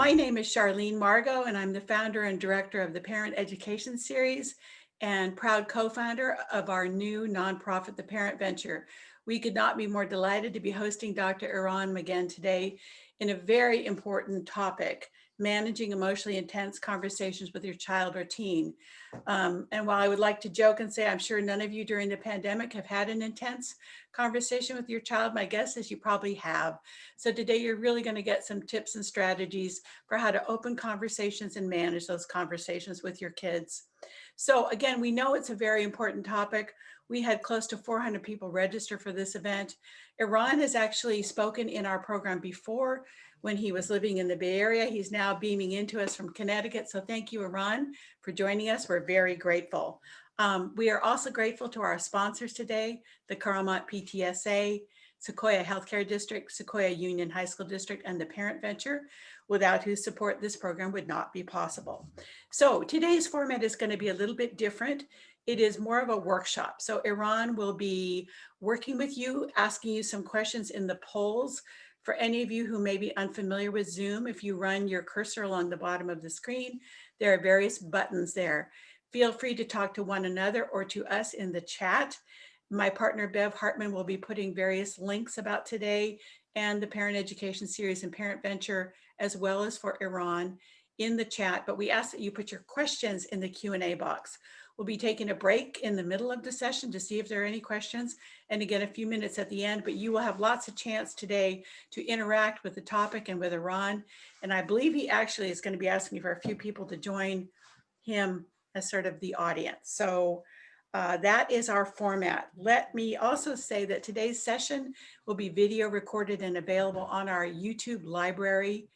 My name is Charlene Margot, and I'm the founder and director of the Parent Education Series and proud co-founder of our new nonprofit, the Parent Venture. We could not be more delighted to be hosting Dr. Eran Magen today in a very important topic, managing emotionally intense conversations with your child or teen. And while I would like to joke and say, I'm sure none of you during the pandemic have had an intense conversation with your child, my guess is you probably have. So today you're really going to get some tips and strategies for how to open conversations and manage those conversations with your kids. So again, we know it's a very important topic. We had close to 400 people register for this event. Eran has actually spoken in our program before when he was living in the Bay Area. He's now beaming into us from Connecticut. So thank you, Eran, for joining us. We're very grateful. We are also grateful to our sponsors today, the Carmont PTSA, Sequoia Healthcare District, Sequoia Union High School District, and the Parent Venture, without whose support this program would not be possible. So today's format is going to be a little bit different. It is more of a workshop. So Eran will be working with you, asking you some questions in the polls. For any of you who may be unfamiliar with Zoom, if you run your cursor along the bottom of the screen, there are various buttons there. Feel free to talk to one another or to us in the chat. My partner, Bev Hartman, will be putting various links about today and the Parent Education Series and Parent Venture, as well as for Eran, in the chat. But we ask that you put your questions in the Q&A box. We'll be taking a break in the middle of the session to see if there are any questions, and again, a few minutes at the end, but you will have lots of chance today to interact with the topic and with Eran. And I believe he actually is going to be asking for a few people to join him as sort of the audience. So that is our format. Let me also say that today's session will be video recorded and available on our YouTube library,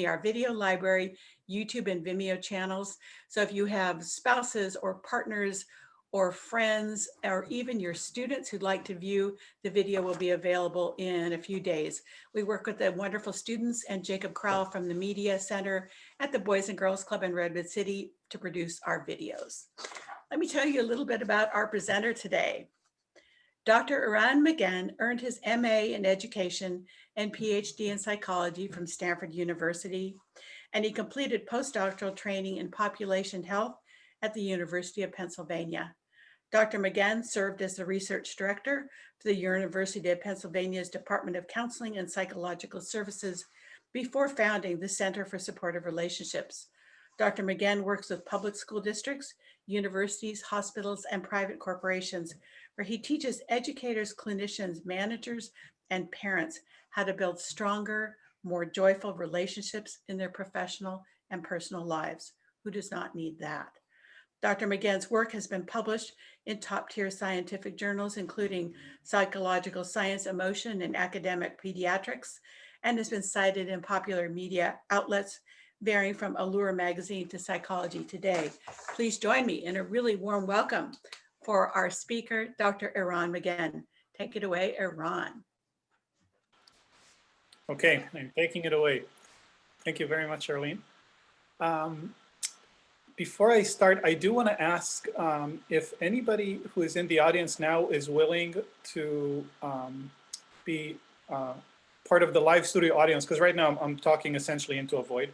our video library, YouTube and Vimeo channels. So if you have spouses or partners or friends, or even your students who'd like to view, the video will be available in a few days. We work with the wonderful students and Jacob Crowell from the Media Center at the Boys and Girls Club in Redwood City to produce our videos. Let me tell you a little bit about our presenter today. Dr. Eran Magen earned his MA in education and PhD in psychology from Stanford University, and he completed postdoctoral training in population health at the University of Pennsylvania. Dr. Magen served as the research director for the University of Pennsylvania's Department of Counseling and Psychological Services before founding the Center for Supportive Relationships. Dr. Magen works with public school districts, universities, hospitals, and private corporations, where he teaches educators, clinicians, managers, and parents how to build stronger, more joyful relationships in their professional and personal lives. Who does not need that? Dr. Magen's work has been published in top-tier scientific journals, including Psychological Science, Emotion, and Academic Pediatrics, and has been cited in popular media outlets varying from Allure magazine to Psychology Today. Please join me in a really warm welcome for our speaker, Dr. Eran Magen. Take it away, Eran. Okay, I'm taking it away. Thank you very much, Charlene. Before I start, I do want to ask if anybody who is in the audience now is willing to be part of the live studio audience, because right now I'm talking essentially into a void.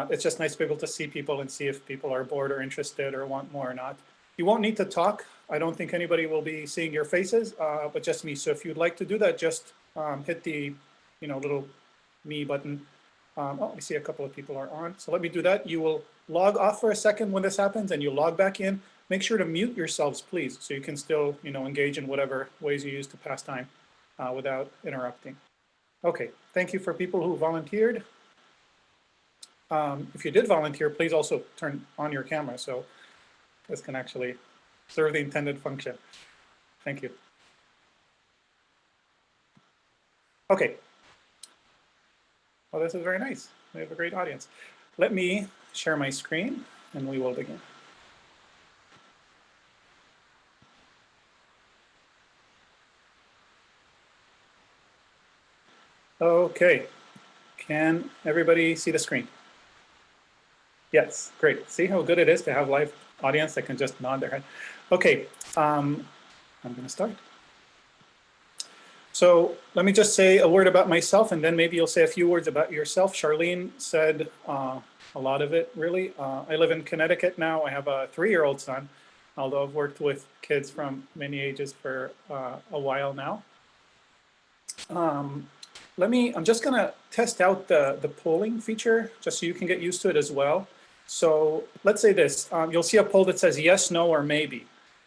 It's just nice to be able to see people and see if people are bored or interested or want more or not. You won't need to talk. I don't think anybody will be seeing your faces, but just me. So if you'd like to do that, just hit the little me button. Oh, I see a couple of people are on. So let me do that. You will log off for a second when this happens and you log back in. Make sure to mute yourselves, please, so you can still engage in whatever ways you use to pass time without interrupting. Okay, thank you for people who volunteered. If you did volunteer, please also turn on your camera so this can actually serve the intended function. Thank you. Okay. Well, this is very nice. We have a great audience. Let me share my screen and we will begin. Okay. Can everybody see the screen? Yes, great. See how good it is to have live audience that can just nod their head. Okay, I'm going to start. So let me just say a word about myself, and then maybe you'll say a few words about yourself. Charlene said a lot of it, really. I live in Connecticut now. I have a 3-year-old son, although I've worked with kids from many ages for a while now. I'm just gonna test out the polling feature, just so you can get used to it as well. So let's say this, you'll see a poll that says yes, no, or maybe.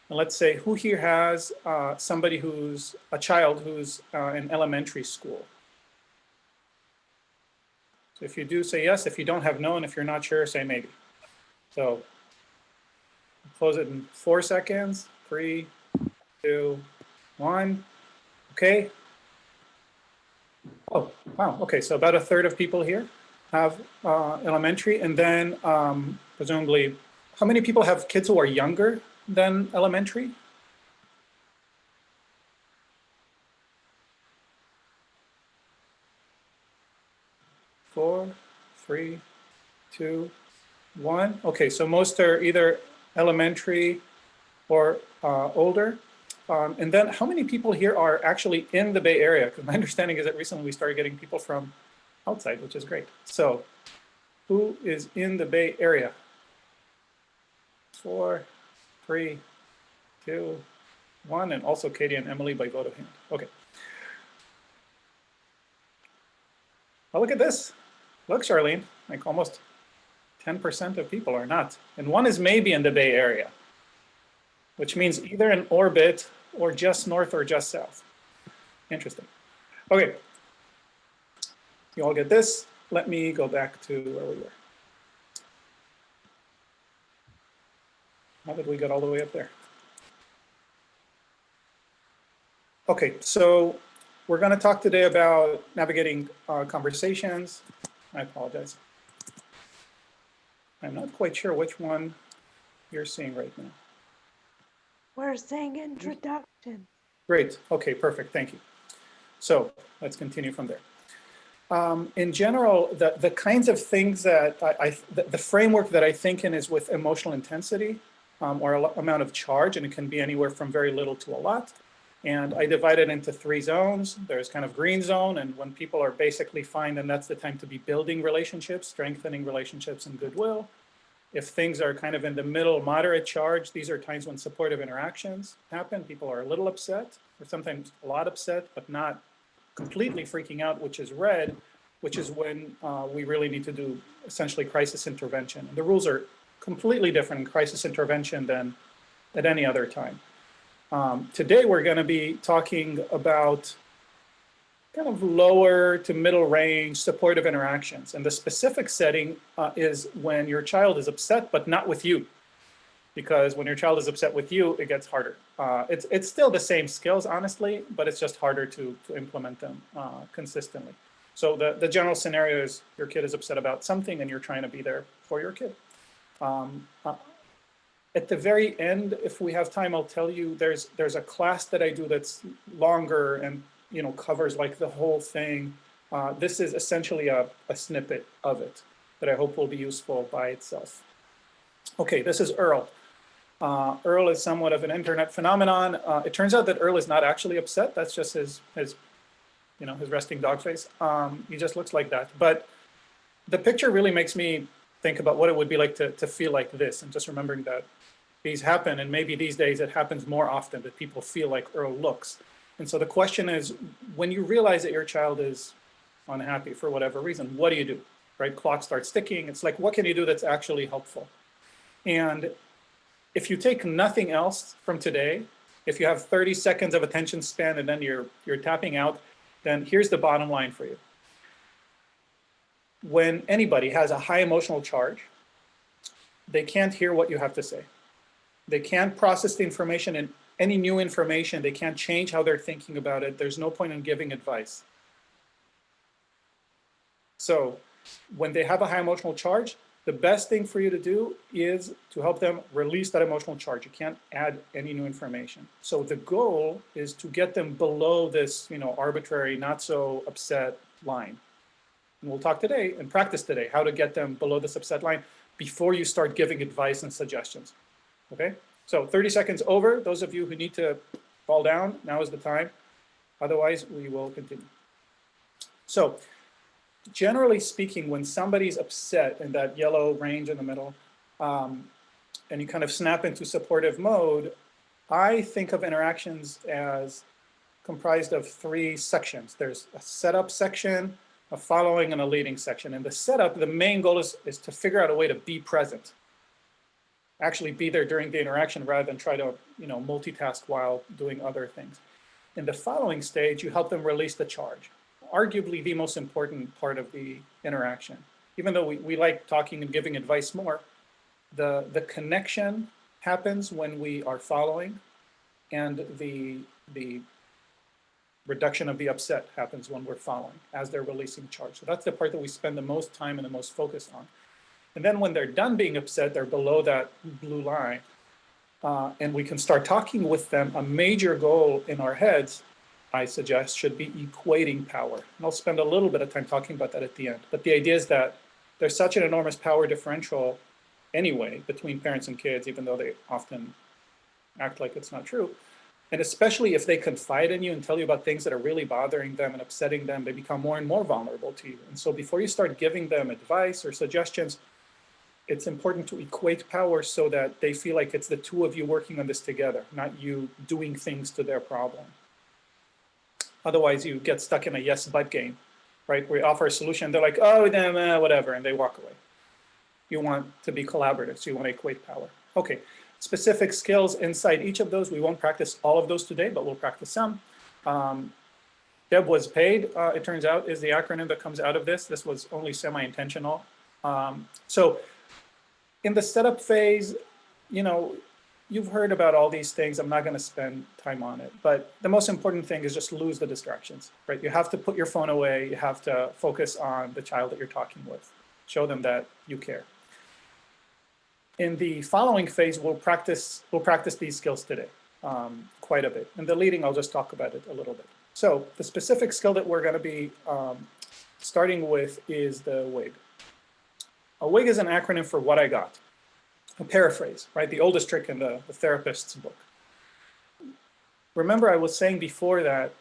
And let's say, who here has somebody who's a child who's in elementary school? So if you do, say yes. If you don't, have no. And if you're not sure, say maybe. So close it in 4 seconds. 3, 2, 1. Okay. Oh, wow. Okay, so about a third of people here have elementary. And then presumably, how many people have kids who are younger than elementary? Four, 3, 2, 1. Okay, so most are either elementary or older. And then how many people here are actually in the Bay Area? Because my understanding is that recently we started getting people from outside, which is great. So who is in the Bay Area? 4, 3, 2, 1, and also Katie and Emily by vote of hand. Okay. Oh, look at this. Look, Charlene, like almost 10% of people are not. And 1 is maybe in the Bay Area, which means either in orbit or just north or just south. Interesting. Okay. You all get this? Let me go back to where we were. How did we get all the way up there? Okay, so we're going to talk today about navigating conversations. I apologize. I'm not quite sure which one you're seeing right now. We're saying introduction. Great. Okay, perfect. Thank you. So let's continue from there. In general, the kinds of things that the framework that I think in is with emotional intensity or amount of charge, and it can be anywhere from very little to a lot. And I divide it into 3 zones. There's kind of green zone, and when people are basically fine, then that's the time to be building relationships, strengthening relationships and goodwill. If things are kind of in the middle, moderate charge, these are times when supportive interactions happen. People are a little upset, or sometimes a lot upset, but not completely freaking out, which is red, which is when we really need to do essentially crisis intervention. And the rules are completely different in crisis intervention than at any other time. Today, we're going to be talking about kind of lower to middle range supportive interactions. And the specific setting is when your child is upset, but not with you. Because when your child is upset with you, it gets harder. It's still the same skills, honestly, but it's just harder to implement them consistently. So the general scenario is your kid is upset about something and you're trying to be there for your kid. At the very end, if we have time, I'll tell you there's a class that I do that's longer and covers like the whole thing. This is essentially a snippet of it that I hope will be useful by itself. Okay, this is Earl. Earl is somewhat of an internet phenomenon. It turns out that Earl is not actually upset. That's just his resting dog face. He just looks like that. But the picture really makes me think about what it would be like to feel like this, and just remembering that these happen, and maybe these days it happens more often that people feel like Earl looks. And so the question is, when you realize that your child is unhappy for whatever reason, what do you do, right? Clock starts ticking. It's like, what can you do that's actually helpful? And if you take nothing else from today, if you have 30 seconds of attention span and then you're tapping out, then here's the bottom line for you. When anybody has a high emotional charge, they can't hear what you have to say. They can't process the information, and any new information, they can't change how they're thinking about it. There's no point in giving advice. So when they have a high emotional charge, the best thing for you to do is to help them release that emotional charge. You can't add any new information. So the goal is to get them below this, arbitrary, not so upset line. And we'll talk today and practice today how to get them below this upset line before you start giving advice and suggestions. Okay, so 30 seconds over. Those of you who need to fall down, now is the time. Otherwise, we will continue. So generally speaking, when somebody's upset in that yellow range in the middle, and you kind of snap into supportive mode, I think of interactions as comprised of 3 sections. There's a setup section, a following, and a leading section. In the setup, the main goal is to figure out a way to be present. Actually be there during the interaction rather than try to multitask while doing other things. In the following stage, you help them release the charge. Arguably the most important part of the interaction. Even though we like talking and giving advice more, the connection happens when we are following, and the reduction of the upset happens when we're following as they're releasing charge. So that's the part that we spend the most time and the most focus on. And then when they're done being upset, they're below that blue line, and we can start talking with them. A major goal in our heads, I suggest, should be equating power. And I'll spend a little bit of time talking about that at the end. But the idea is that there's such an enormous power differential anyway between parents and kids, even though they often act like it's not true. And especially if they confide in you and tell you about things that are really bothering them and upsetting them, they become more and more vulnerable to you. And so before you start giving them advice or suggestions, it's important to equate power so that they feel like it's the two of you working on this together, not you doing things to their problem. Otherwise, you get stuck in a yes, but game, right? We offer a solution, they're like, oh, damn, whatever, and they walk away. You want to be collaborative, so you want to equate power. Okay, specific skills inside each of those. We won't practice all of those today, but we'll practice some. Deb was paid, it turns out, is the acronym that comes out of this. This was only semi-intentional. So in the setup phase, you've heard about all these things. I'm not going to spend time on it, but the most important thing is just lose the distractions, right? You have to put your phone away. You have to focus on the child that you're talking with. Show them that you care. In the following phase, we'll practice these skills today quite a bit. In the leading, I'll just talk about it a little bit. So the specific skill that we're going to be starting with is the WIG. A WIG is an acronym for what I got. A paraphrase, right? The oldest trick in the therapist's book. Remember, I was saying before that,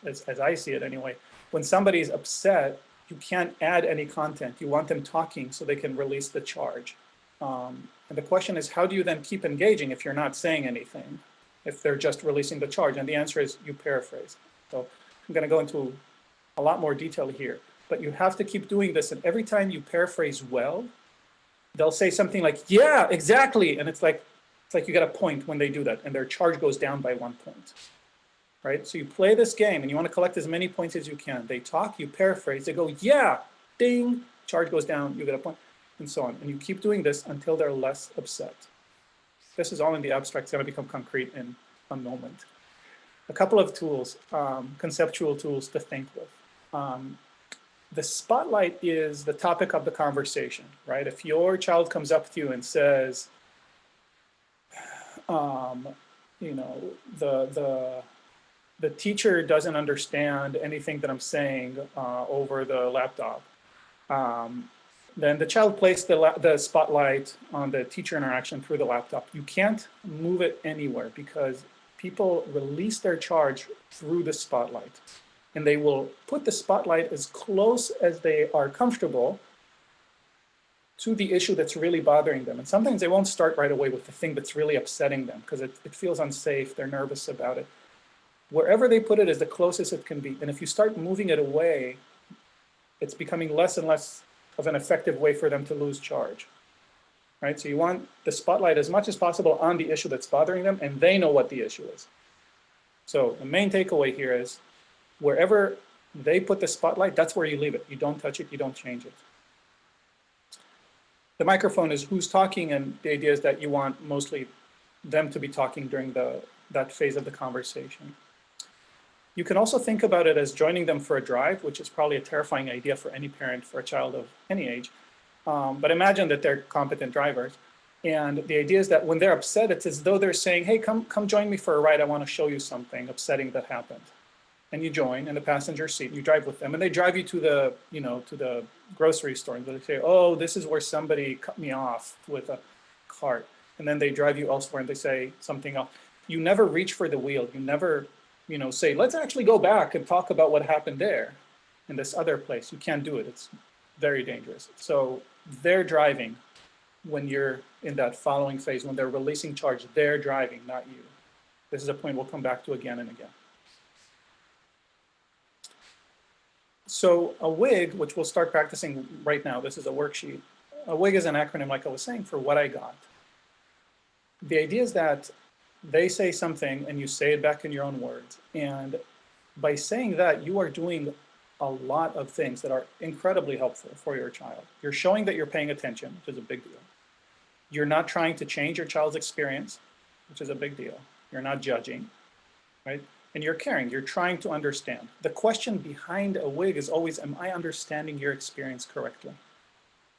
as I see it anyway, when somebody's upset, you can't add any content. You want them talking so they can release the charge. And the question is, how do you then keep engaging if you're not saying anything, if they're just releasing the charge? And the answer is you paraphrase. So I'm going to go into a lot more detail here, but you have to keep doing this. And every time you paraphrase well, they'll say something like, yeah, exactly. And it's like you get a point when they do that, and their charge goes down by 1 point, right? So you play this game and you want to collect as many points as you can. They talk, you paraphrase, they go, yeah, ding, charge goes down, you get a point, and so on. And you keep doing this until they're less upset. This is all in the abstract. It's going to become concrete in a moment. A couple of tools, conceptual tools to think with. The spotlight is the topic of the conversation, right? If your child comes up to you and says, the teacher doesn't understand anything that I'm saying over the laptop, then the child placed the spotlight on the teacher interaction through the laptop. You can't move it anywhere because people release their charge through the spotlight. And they will put the spotlight as close as they are comfortable to the issue that's really bothering them. And sometimes they won't start right away with the thing that's really upsetting them because it feels unsafe, they're nervous about it. Wherever they put it is the closest it can be. And if you start moving it away, it's becoming less and less of an effective way for them to lose charge, right? So you want the spotlight as much as possible on the issue that's bothering them, and they know what the issue is. So the main takeaway here is, wherever they put the spotlight, that's where you leave it. You don't touch it, you don't change it. The microphone is who's talking, and the idea is that you want mostly them to be talking during that phase of the conversation. You can also think about it as joining them for a drive, which is probably a terrifying idea for any parent for a child of any age. But imagine that they're competent drivers. And the idea is that when they're upset, it's as though they're saying, hey, come join me for a ride. I want to show you something upsetting that happened. And you join in the passenger seat, and you drive with them, and they drive you to the grocery store, and they say, oh, this is where somebody cut me off with a cart. And then they drive you elsewhere, and they say something else. You never reach for the wheel. You never say, let's actually go back and talk about what happened there in this other place. You can't do it. It's very dangerous. So they're driving when you're in that following phase, when they're releasing charge, they're driving, not you. This is a point we'll come back to again and again. So a WIG, which we'll start practicing right now, this is a worksheet. A WIG is an acronym, like I was saying, for what I got. The idea is that they say something and you say it back in your own words. And by saying that, you are doing a lot of things that are incredibly helpful for your child. You're showing that you're paying attention, which is a big deal. You're not trying to change your child's experience, which is a big deal. You're not judging, right? And you're caring, you're trying to understand. The question behind a WIG is always, am I understanding your experience correctly,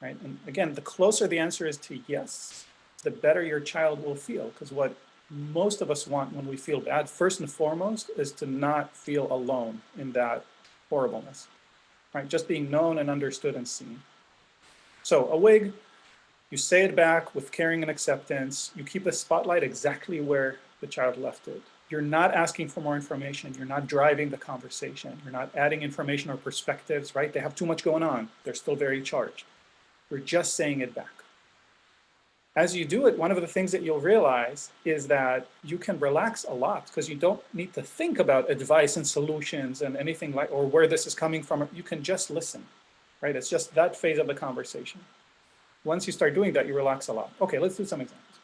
right? And again, the closer the answer is to yes, the better your child will feel, because what most of us want when we feel bad, first and foremost, is to not feel alone in that horribleness, right? Just being known and understood and seen. So a WIG, you say it back with caring and acceptance. You keep the spotlight exactly where the child left it. You're not asking for more information. You're not driving the conversation. You're not adding information or perspectives, right? They have too much going on. They're still very charged. You're just saying it back. As you do it, one of the things that you'll realize is that you can relax a lot because you don't need to think about advice and solutions and anything like, or where this is coming from. You can just listen, right? It's just that phase of the conversation. Once you start doing that, you relax a lot. Okay, let's do some examples.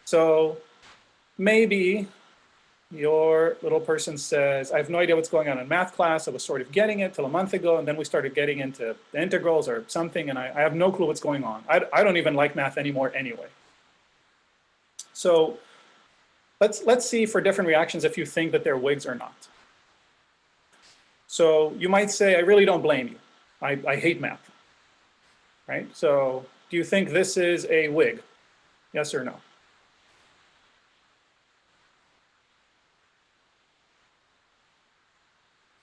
So maybe your little person says, I have no idea what's going on in math class. I was sort of getting it till a month ago, and then we started getting into the integrals or something, and I have no clue what's going on. I don't even like math anymore anyway. So let's see for different reactions if you think that they're WIGs or not. So you might say, I really don't blame you. I hate math, right? So do you think this is a WIG? Yes or no?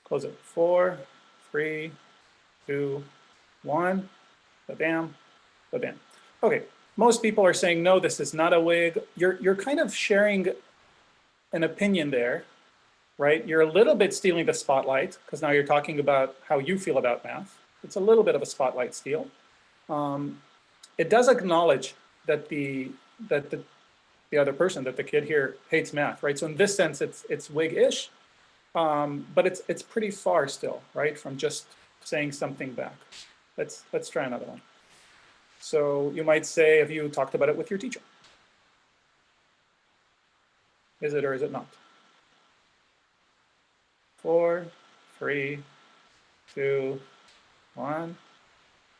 Close it. 4, 3, 2, 1. Ba-bam, ba-bam. Okay, most people are saying, no, this is not a WIG. You're kind of sharing an opinion there, right? You're a little bit stealing the spotlight because now you're talking about how you feel about math. It's a little bit of a spotlight steal. It does acknowledge that the other person, that the kid here hates math, right? So in this sense, it's WIG-ish. But it's pretty far still, right, from just saying something back. Let's try another one. So you might say, have you talked about it with your teacher? Is it or is it not? 4, 3, 2, 1.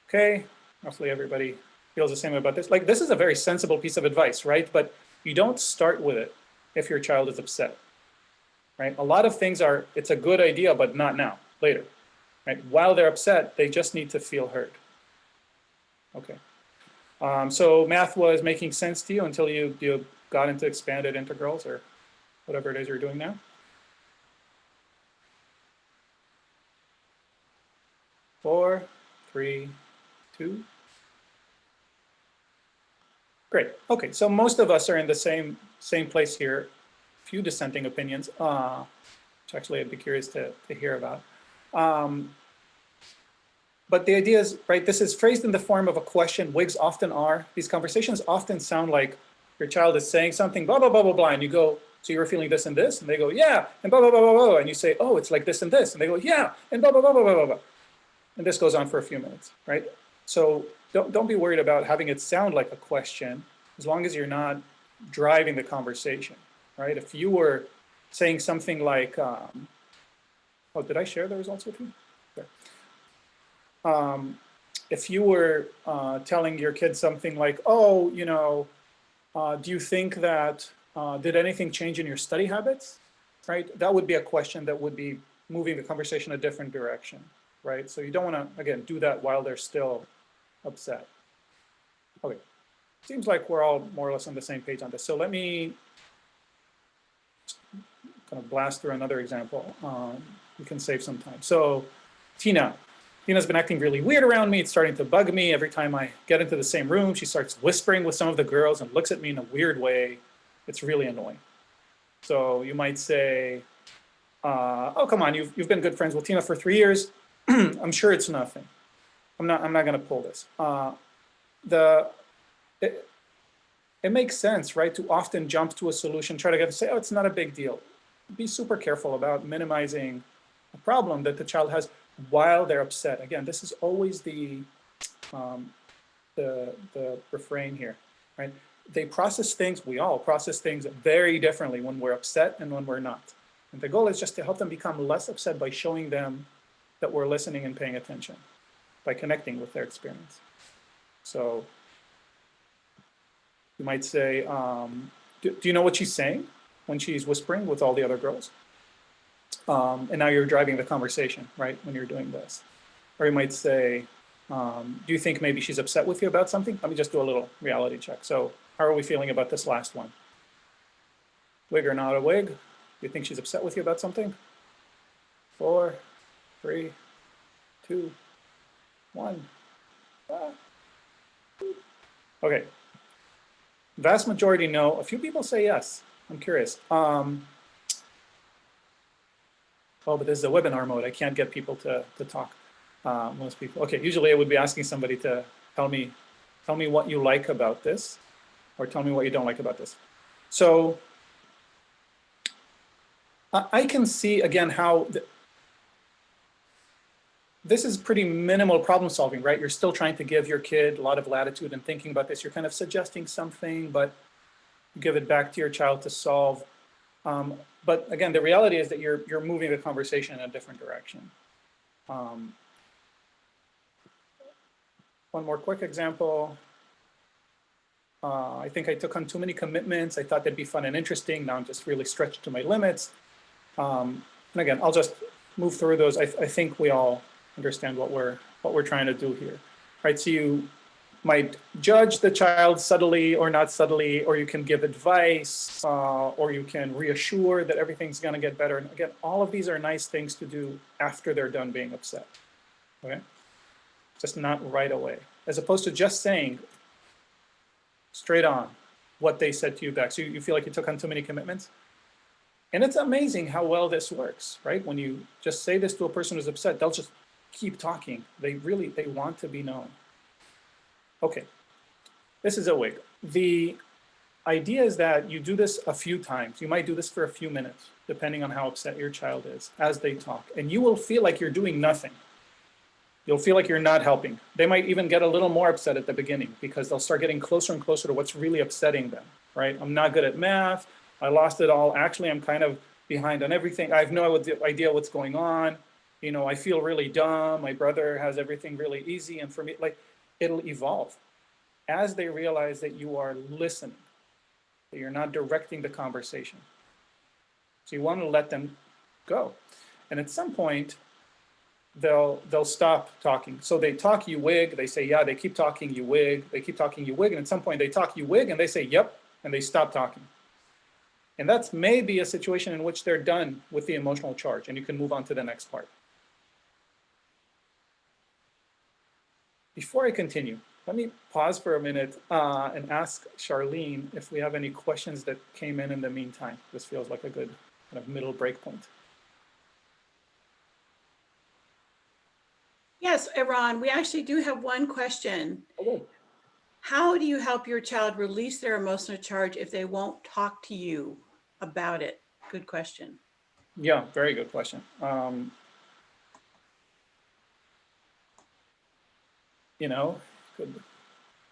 Okay, roughly everybody feels the same about this. Like, this is a very sensible piece of advice, right? But you don't start with it if your child is upset. Right? A lot of things are, it's a good idea, but not now, later. Right? While they're upset, they just need to feel heard. Okay. So math was making sense to you until you got into expanded integrals or whatever it is you're doing now. 4, 3, 2. Great. Okay, so most of us are in the same place here. Few dissenting opinions, which actually I'd be curious to hear about. But the idea is, right, this is phrased in the form of a question. WIGs often are. These conversations often sound like your child is saying something, blah, blah, blah, blah, blah, and you go, so you were feeling this and this? And they go, yeah, and blah, blah, blah, blah, blah. And you say, oh, it's like this and this. And they go, yeah, and blah, blah, blah, blah, blah, blah. And this goes on for a few minutes, right? So don't be worried about having it sound like a question, as long as you're not driving the conversation. Right? If you were saying something like, oh, did I share the results with you? Sure. If you were telling your kid something like, oh, do you think that, did anything change in your study habits? Right? That would be a question that would be moving the conversation a different direction, right? So you don't want to, again, do that while they're still upset. Okay. Seems like we're all more or less on the same page on this. So let me kind of blast through another example. You can save some time. So Tina's been acting really weird around me. It's starting to bug me. Every time I get into the same room, she starts whispering with some of the girls and looks at me in a weird way. It's really annoying. So you might say, oh, come on, you've been good friends with Tina for 3 years. I'm sure it's nothing. I'm not going to pull this. It makes sense, right, to often jump to a solution, try to get to say, oh, it's not a big deal. Be super careful about minimizing a problem that the child has while they're upset. Again, this is always the refrain here, right? They process things, we all process things very differently when we're upset and when we're not. And the goal is just to help them become less upset by showing them that we're listening and paying attention, by connecting with their experience. So you might say, do you know what she's saying when she's whispering with all the other girls? And now you're driving the conversation, right, when you're doing this. Or you might say, do you think maybe she's upset with you about something? Let me just do a little reality check. So how are we feeling about this last one? Wig or not a wig? Do you think she's upset with you about something? 4, 3, 2, 1. Okay. Vast majority no. A few people say yes. I'm curious. Oh, but this is a webinar mode. I can't get people to talk. Most people. Okay, usually I would be asking somebody to tell me what you like about this, or tell me what you don't like about this. So I can see again how this is pretty minimal problem solving, right? You're still trying to give your kid a lot of latitude in thinking about this. You're kind of suggesting something, but you give it back to your child to solve. But again, the reality is that you're moving the conversation in a different direction. One more quick example. I think I took on too many commitments. I thought they'd be fun and interesting. Now I'm just really stretched to my limits. And again, I'll just move through those. I think we all understand what we're trying to do here, right? So you might judge the child subtly or not subtly, or you can give advice, or you can reassure that everything's going to get better. And again, all of these are nice things to do after they're done being upset, okay? Just not right away, as opposed to just saying straight on what they said to you back. So you feel like you took on too many commitments. And it's amazing how well this works, right? When you just say this to a person who's upset, they'll just keep talking. They want to be known. Okay, this is a wig. The idea is that you do this a few times. You might do this for a few minutes, depending on how upset your child is as they talk. And you will feel like you're doing nothing. You'll feel like you're not helping. They might even get a little more upset at the beginning because they'll start getting closer and closer to what's really upsetting them, right? I'm not good at math. I lost it all. Actually, I'm kind of behind on everything. I have no idea what's going on. You know, I feel really dumb. My brother has everything really easy. And for me, like, it'll evolve as they realize that you are listening, that you're not directing the conversation. So you want to let them go. And at some point, they'll stop talking. So they talk, you wig, they say, yeah, they keep talking, you wig, they keep talking, you wig, and at some point they talk, you wig, and they say, yep, and they stop talking. And that's maybe a situation in which they're done with the emotional charge, and you can move on to the next part. Before I continue, let me pause for a minute and ask Charlene if we have any questions that came in the meantime. This feels like a good kind of middle break point. Yes, Eran, we actually do have one question. Hello. How do you help your child release their emotional charge if they won't talk to you about it? Good question. Yeah, very good question. You know, could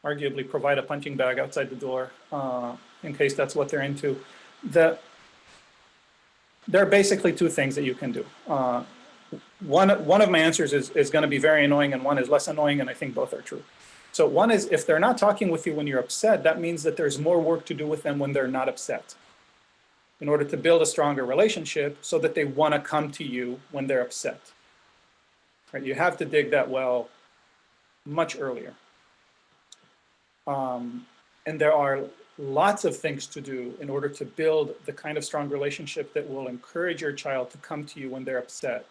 arguably provide a punching bag outside the door in case that's what they're into. There are basically two things that you can do. One of my answers is going to be very annoying, and one is less annoying, and I think both are true. So one is, if they're not talking with you when you're upset, that means that there's more work to do with them when they're not upset, in order to build a stronger relationship so that they want to come to you when they're upset. Right? You have to dig that well much earlier. And there are lots of things to do in order to build the kind of strong relationship that will encourage your child to come to you when they're upset.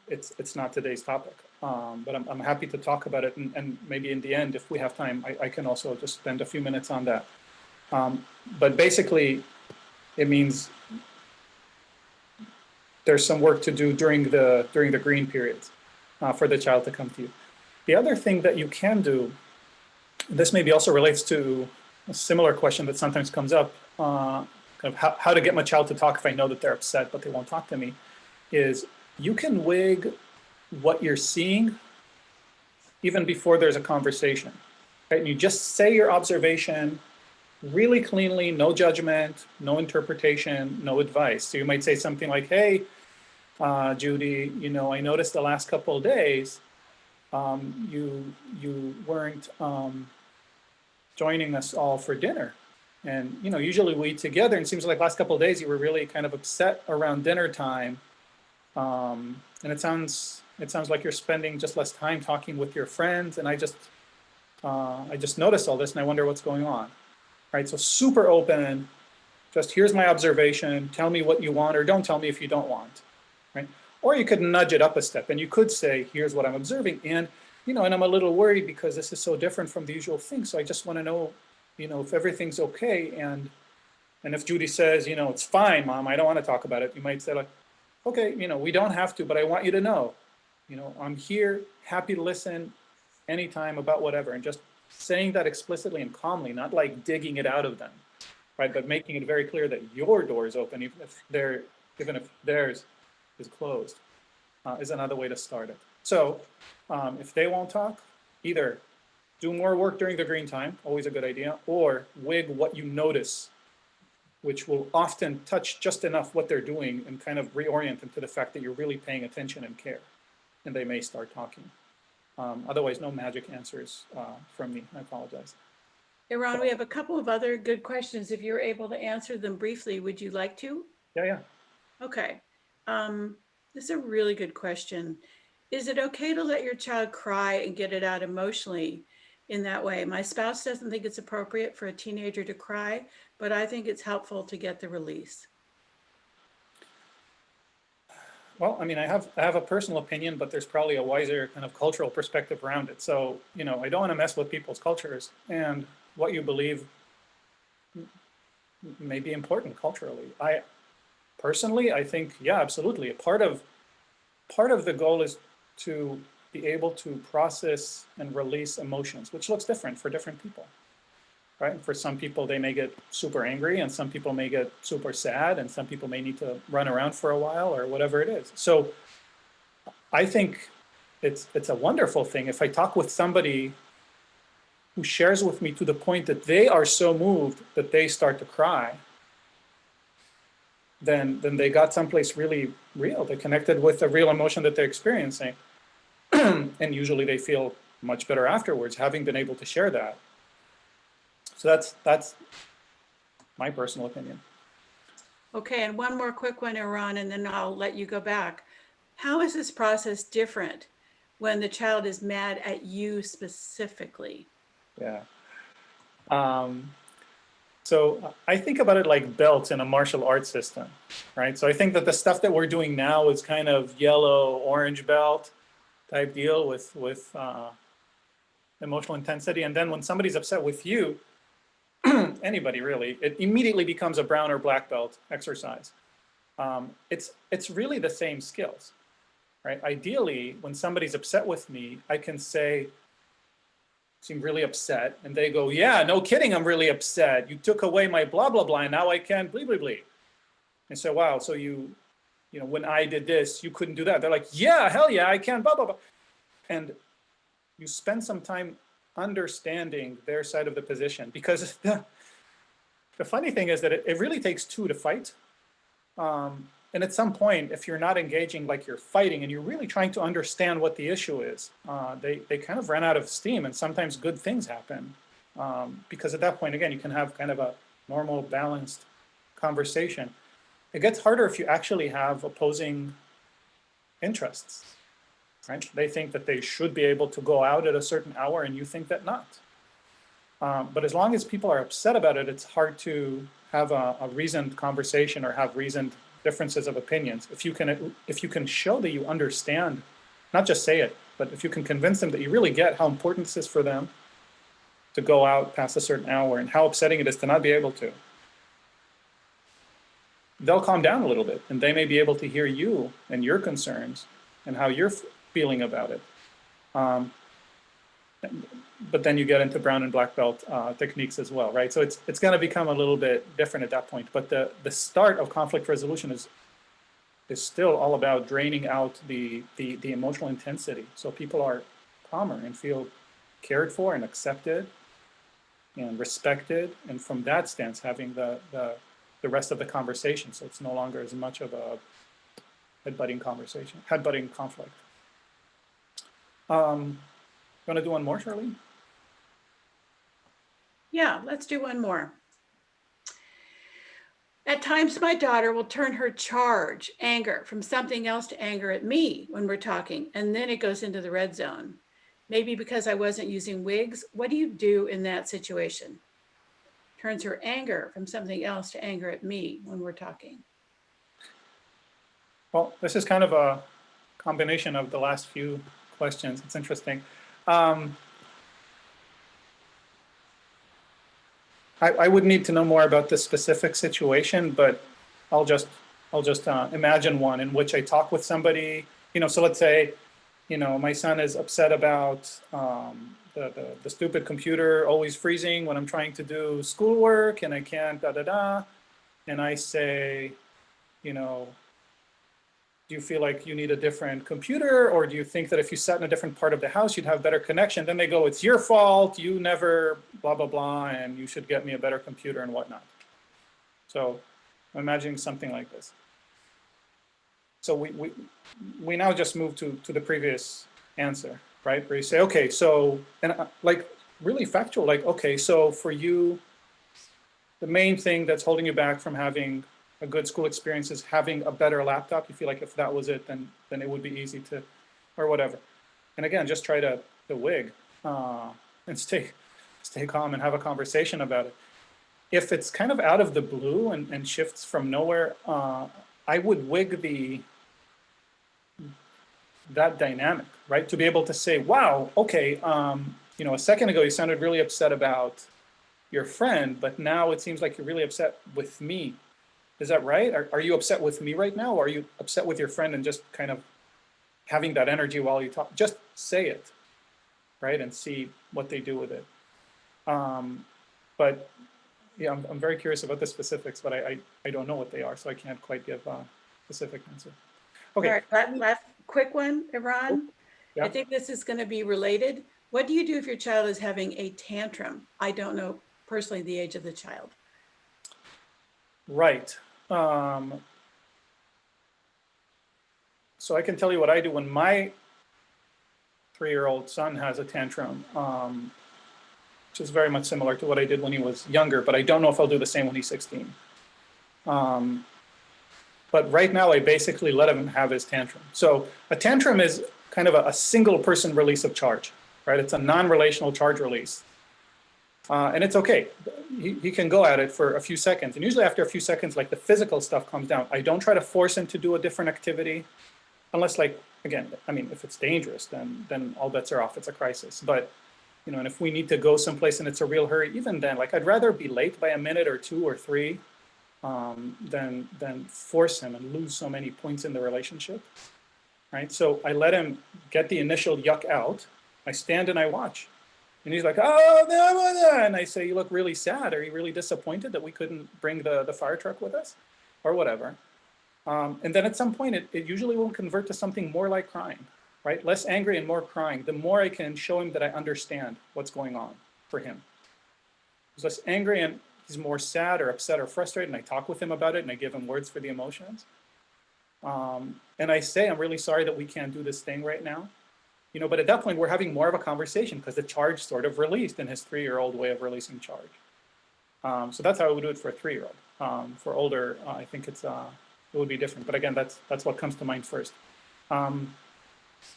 It's not today's topic, but I'm happy to talk about it, and maybe in the end, if we have time, I can also just spend a few minutes on that. But basically, it means there's some work to do during the green periods for the child to come to you. The other thing that you can do, this maybe also relates to a similar question that sometimes comes up, kind of how to get my child to talk if I know that they're upset but they won't talk to me, is you can wig what you're seeing even before there's a conversation, right? And you just say your observation really cleanly, no judgment, no interpretation, no advice. So you might say something like, hey, Judy, you know, I noticed the last couple of days you weren't joining us all for dinner. And, you know, usually we eat together, and it seems like last couple of days you were really kind of upset around dinner time. And it sounds like you're spending just less time talking with your friends. And I just noticed all this and I wonder what's going on. Right, so super open, just here's my observation, tell me what you want or don't tell me if you don't want, right? Or you could nudge it up a step and you could say, here's what I'm observing, and, you know, and I'm a little worried because this is so different from the usual thing, so I just want to know, you know, if everything's okay, and if Judy says, you know, it's fine, Mom, I don't want to talk about it, you might say like, okay, you know, we don't have to, but I want you to know, you know, I'm here, happy to listen anytime about whatever, and just saying that explicitly and calmly, not like digging it out of them, right? But making it very clear that your door is open, even if theirs is closed, is another way to start it. So if they won't talk, either do more work during the green time, always a good idea, or wig what you notice, which will often touch just enough what they're doing and kind of reorient them to the fact that you're really paying attention and care, and they may start talking. Otherwise, no magic answers from me. I apologize. Eran, we have a couple of other good questions. If you're able to answer them briefly, would you like to? Yeah. Okay. This is a really good question. Is it okay to let your child cry and get it out emotionally in that way? My spouse doesn't think it's appropriate for a teenager to cry, but I think it's helpful to get the release. Well, I mean, I have a personal opinion, but there's probably a wiser kind of cultural perspective around it. So, you know, I don't want to mess with people's cultures, and what you believe may be important culturally. I think, yeah, absolutely. Part of the goal is to be able to process and release emotions, which looks different for different people. Right? For some people, they may get super angry, and some people may get super sad, and some people may need to run around for a while, or whatever it is. So I think it's a wonderful thing if I talk with somebody who shares with me to the point that they are so moved that they start to cry. Then they got someplace really real. They connected with the real emotion that they're experiencing, and usually they feel much better afterwards, having been able to share that. So that's my personal opinion. Okay, and one more quick one, Eran, and then I'll let you go back. How is this process different when the child is mad at you specifically? Yeah. So I think about it like belts in a martial arts system, right? So I think that the stuff that we're doing now is kind of yellow, orange belt type deal with emotional intensity. And then when somebody's upset with you, anybody really, it immediately becomes a brown or black belt exercise. It's really the same skills, right? Ideally, when somebody's upset with me, I can say, seem really upset, and they go, yeah, no kidding, I'm really upset. You took away my blah, blah, blah, and now I can't blah, blah, blah. And so, wow, so you know, when I did this, you couldn't do that. They're like, yeah, hell yeah, I can, blah, blah, blah. And you spend some time understanding their side of the position, because the funny thing is that it really takes two to fight. And at some point, if you're not engaging like you're fighting and you're really trying to understand what the issue is, they kind of run out of steam, and sometimes good things happen. Because at that point, again, you can have kind of a normal, balanced conversation. It gets harder if you actually have opposing interests. Right? They think that they should be able to go out at a certain hour, and you think that not. But as long as people are upset about it, it's hard to have a reasoned conversation or have reasoned differences of opinions. If you can show that you understand, not just say it, but if you can convince them that you really get how important this is for them to go out past a certain hour and how upsetting it is to not be able to. they'll calm down a little bit, and they may be able to hear you and your concerns and how you're feeling about it. But then you get into brown and black belt techniques as well, right? So it's going to become a little bit different at that point. But the start of conflict resolution is still all about draining out the emotional intensity, so people are calmer and feel cared for and accepted and respected, and from that stance having the rest of the conversation, so it's no longer as much of a headbutting conflict. You want to do one more, Charlene? Yeah, let's do one more. At times, my daughter will turn her charge, anger, from something else to anger at me when we're talking, and then it goes into the red zone. Maybe because I wasn't using wigs. What do you do in that situation? Turns her anger from something else to anger at me when we're talking. Well, this is kind of a combination of the last few questions. It's interesting. I would need to know more about this specific situation, but I'll just imagine one in which I talk with somebody, so let's say, my son is upset about the stupid computer always freezing when I'm trying to do schoolwork and I can't and I say, do you feel like you need a different computer, or do you think that if you sat in a different part of the house, you'd have better connection? Then they go, it's your fault, you never blah, blah, blah, and you should get me a better computer and whatnot. So I'm imagining something like this. So we now just move to the previous answer, right? Where you say, okay, so, and like really factual, like, okay, so for you, the main thing that's holding you back from having a good school experience is having a better laptop. You feel like if that was it, then it would be easy to, or whatever. And again, just try to wig and stay calm and have a conversation about it. If it's kind of out of the blue and shifts from nowhere, I would wig that dynamic, right? To be able to say, wow, okay, a second ago you sounded really upset about your friend, but now it seems like you're really upset with me. Is that right? Are you upset with me right now, or are you upset with your friend, and just kind of having that energy while you talk? Just say it, right? And see what they do with it. But yeah, I'm very curious about the specifics, but I don't know what they are, so I can't quite give a specific answer. Okay. All right, last quick one, Iran. Yeah. I think this is going to be related. What do you do if your child is having a tantrum? I don't know personally the age of the child. Right. So I can tell you what I do when my 3-year-old son has a tantrum, which is very much similar to what I did when he was younger, but I don't know if I'll do the same when he's 16. But right now I basically let him have his tantrum. So a tantrum is kind of a single person release of charge, right? It's a non-relational charge release. And it's okay. He can go at it for a few seconds. And usually after a few seconds, like the physical stuff comes down. I don't try to force him to do a different activity unless, like, again, I mean, if it's dangerous, then all bets are off. It's a crisis. But, and if we need to go someplace and it's a real hurry, even then, like, I'd rather be late by a minute or 2 or 3 than force him and lose so many points in the relationship, right? So I let him get the initial yuck out. I stand and I watch. And he's like, oh, no. And I say, you look really sad. Are you really disappointed that we couldn't bring the fire truck with us, or whatever? And then at some point, it usually will convert to something more like crying, right? Less angry and more crying. The more I can show him that I understand what's going on for him. He's less angry and he's more sad or upset or frustrated, and I talk with him about it and I give him words for the emotions. And I say, I'm really sorry that we can't do this thing right now. But at that point, we're having more of a conversation because the charge sort of released in his 3-year-old way of releasing charge. So that's how I would do it for a 3-year-old. For older, I think it would be different. But again, that's what comes to mind first. Let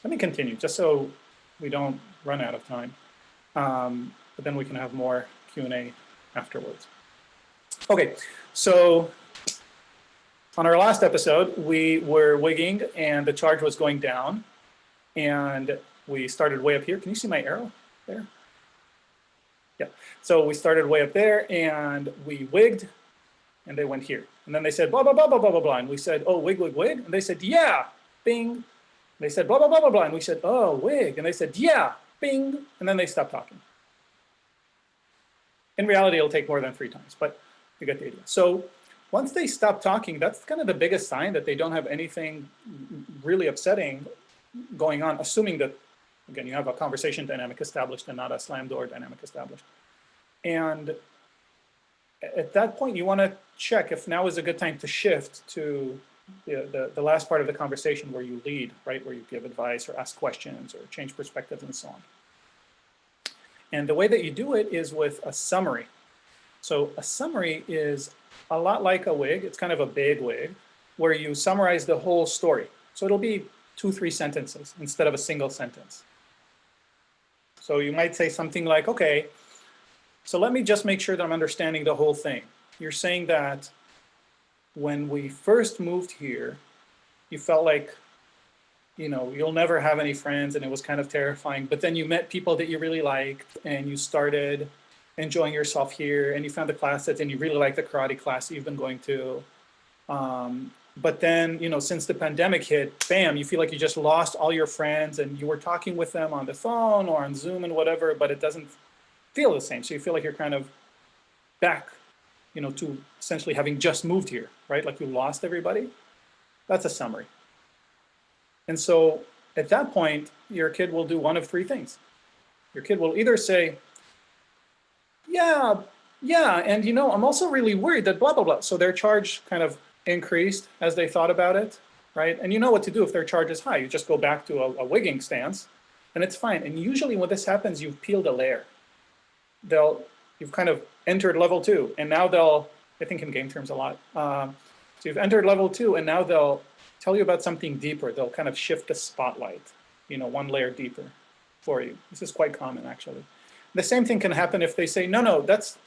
me continue, just so we don't run out of time. But then we can have more Q&A afterwards. Okay, so on our last episode, we were wigging and the charge was going down. And we started way up here. Can you see my arrow there? Yeah. So we started way up there and we wigged and they went here. And then they said, blah, blah, blah, blah, blah, blah, blah. And we said, oh, wig, wig, wig. And they said, yeah, bing. They said, blah, blah, blah, blah, blah. And we said, oh, wig. And they said, yeah, bing. And then they stopped talking. In reality, it'll take more than 3 times, but you get the idea. So once they stop talking, that's kind of the biggest sign that they don't have anything really upsetting going on, assuming that, again, you have a conversation dynamic established and not a slam door dynamic established. And at that point, you want to check if now is a good time to shift to the last part of the conversation where you lead, right? Where you give advice or ask questions or change perspectives and so on. And the way that you do it is with a summary. So a summary is a lot like a wig. It's kind of a big wig where you summarize the whole story. So it'll be 2-3 sentences instead of a single sentence. So you might say something like, okay, so let me just make sure that I'm understanding the whole thing. You're saying that when we first moved here, you felt like, you know, you'll never have any friends and it was kind of terrifying, but then you met people that you really liked and you started enjoying yourself here and you found the class and you really like the karate class that you've been going to. But then, you know, since the pandemic hit, bam, you feel like you just lost all your friends and you were talking with them on the phone or on Zoom and whatever, but it doesn't feel the same. So you feel like you're kind of back, you know, to essentially having just moved here, right? Like you lost everybody. That's a summary. And so at that point, your kid will do one of 3 things. Your kid will either say, yeah, and you know, I'm also really worried that blah, blah, blah. So their charge kind of increased as they thought about it, right? And you know what to do if their charge is high. You just go back to a wigging stance and it's fine. And usually when this happens, you've peeled a layer. You've kind of entered level 2 and now I think in game terms a lot. So you've entered level 2 and now they'll tell you about something deeper. They'll kind of shift the spotlight, you know, one layer deeper for you. This is quite common actually. The same thing can happen if they say, no, that's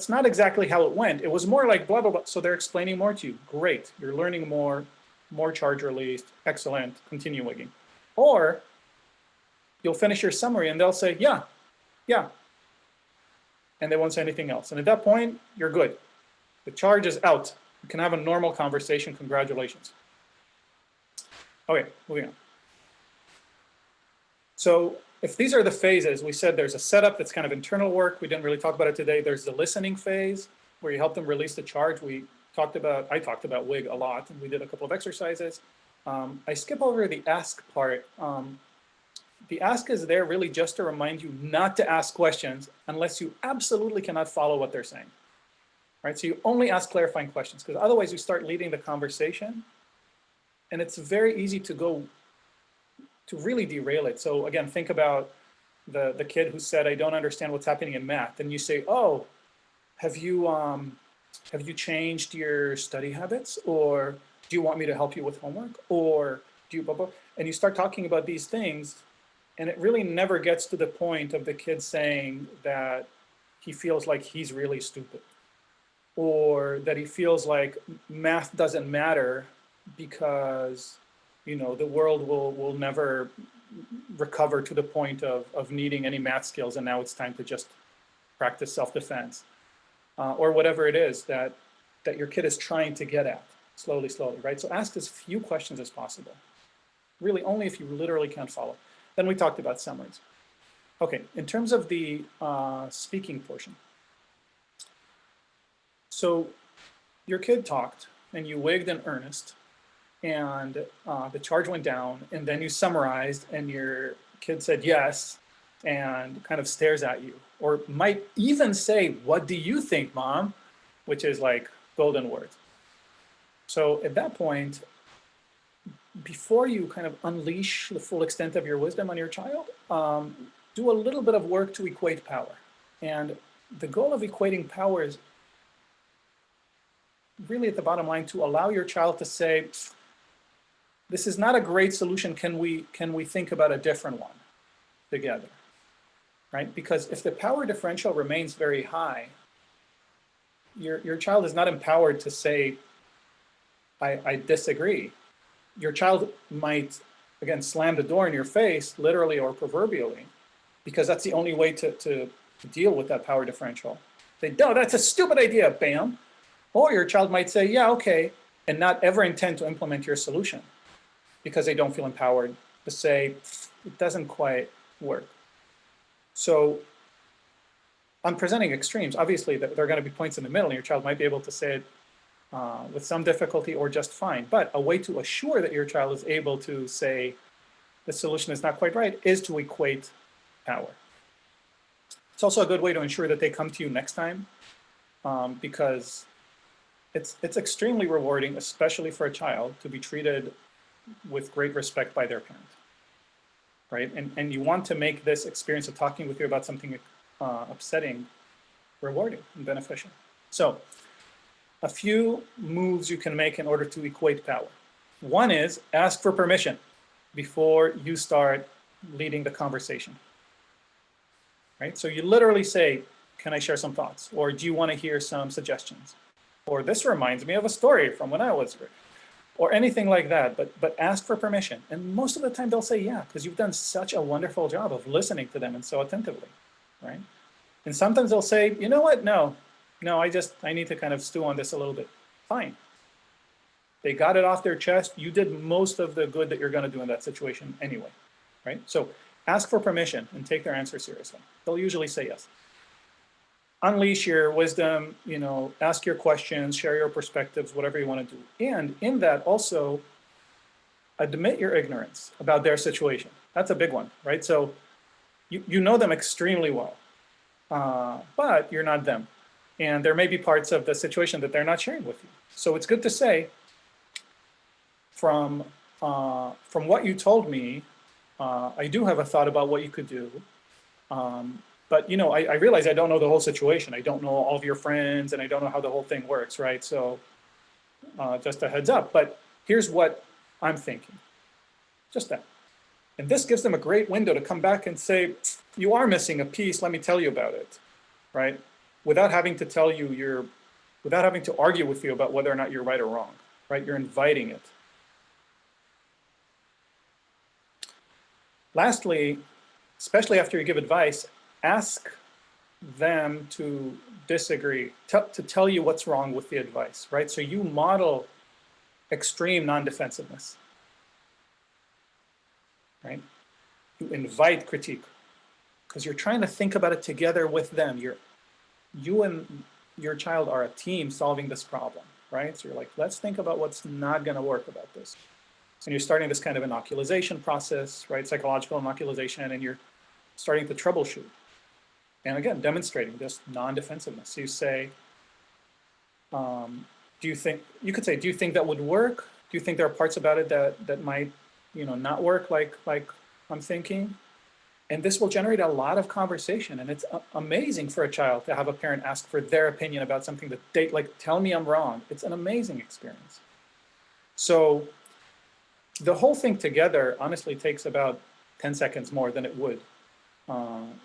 not exactly how it went. It was more like blah, blah, blah. So they're explaining more to you. Great, you're learning more charge released, excellent, continue wigging. Or you'll finish your summary and they'll say, yeah. And they won't say anything else. And at that point, you're good. The charge is out. You can have a normal conversation, congratulations. Okay, moving on. So if these are the phases, we said there's a setup that's kind of internal work. We didn't really talk about it today. There's the listening phase where you help them release the charge. I talked about WIG a lot and we did a couple of exercises. I skip over the ask part. The ask is there really just to remind you not to ask questions unless you absolutely cannot follow what they're saying. Right? So you only ask clarifying questions because otherwise you start leading the conversation and it's very easy to really derail it. So again, think about the kid who said, I don't understand what's happening in math. And you say, oh, have you changed your study habits? Or do you want me to help you with homework? Or do you blah, blah? And you start talking about these things and it really never gets to the point of the kid saying that he feels like he's really stupid or that he feels like math doesn't matter because, you know, the world will never recover to the point of needing any math skills and now it's time to just practice self-defense or whatever it is that your kid is trying to get at slowly, right? So ask as few questions as possible. Really only if you literally can't follow. Then we talked about summaries. Okay, in terms of the speaking portion. So your kid talked and you wigged in earnest and the charge went down and then you summarized and your kid said yes and kind of stares at you or might even say, what do you think, mom? Which is like golden words. So at that point, before you kind of unleash the full extent of your wisdom on your child, do a little bit of work to equate power. And the goal of equating power is really at the bottom line to allow your child to say, this is not a great solution. Can we think about a different one together, right? Because if the power differential remains very high, your child is not empowered to say, I disagree. Your child might, again, slam the door in your face, literally or proverbially, because that's the only way to deal with that power differential. Say, no, that's a stupid idea, bam. Or your child might say, yeah, okay, and not ever intend to implement your solution because they don't feel empowered to say, it doesn't quite work. So I'm presenting extremes. Obviously, there are going to be points in the middle, and your child might be able to say it with some difficulty or just fine. But a way to assure that your child is able to say the solution is not quite right is to equate power. It's also a good way to ensure that they come to you next time, because it's extremely rewarding, especially for a child, to be treated with great respect by their parent, right? And you want to make this experience of talking with you about something upsetting rewarding and beneficial. So a few moves you can make in order to equate power. One is ask for permission before you start leading the conversation, right? So you literally say, can I share some thoughts? Or do you want to hear some suggestions? Or this reminds me of a story from when I was, or anything like that, but ask for permission. And most of the time they'll say, yeah, because you've done such a wonderful job of listening to them and so attentively, right? And sometimes they'll say, you know what, no, I need to kind of stew on this a little bit. Fine. They got it off their chest. You did most of the good that you're going to do in that situation anyway, right? So ask for permission and take their answer seriously. They'll usually say yes. Unleash your wisdom, ask your questions, share your perspectives, whatever you want to do. And in that also, admit your ignorance about their situation. That's a big one, right? So you know them extremely well, but you're not them. And there may be parts of the situation that they're not sharing with you. So it's good to say, from what you told me, I do have a thought about what you could do. But I realize I don't know the whole situation. I don't know all of your friends, and I don't know how the whole thing works, right? So just a heads up. But here's what I'm thinking. Just that. And this gives them a great window to come back and say, you are missing a piece. Let me tell you about it, right? Without having to tell you without having to argue with you about whether or not you're right or wrong, right? You're inviting it. Lastly, especially after you give advice, ask them to disagree, to tell you what's wrong with the advice, right? So you model extreme non-defensiveness, right? You invite critique because you're trying to think about it together with them. You and your child are a team solving this problem, right? So you're like, let's think about what's not going to work about this. And you're starting this kind of inoculation process, right? Psychological inoculation, and you're starting to troubleshoot. And again, demonstrating this non-defensiveness. So you say, do you think that would work? Do you think there are parts about it that might, not work like I'm thinking? And this will generate a lot of conversation. And it's amazing for a child to have a parent ask for their opinion about something that they tell me I'm wrong. It's an amazing experience. So the whole thing together honestly takes about 10 seconds more than it would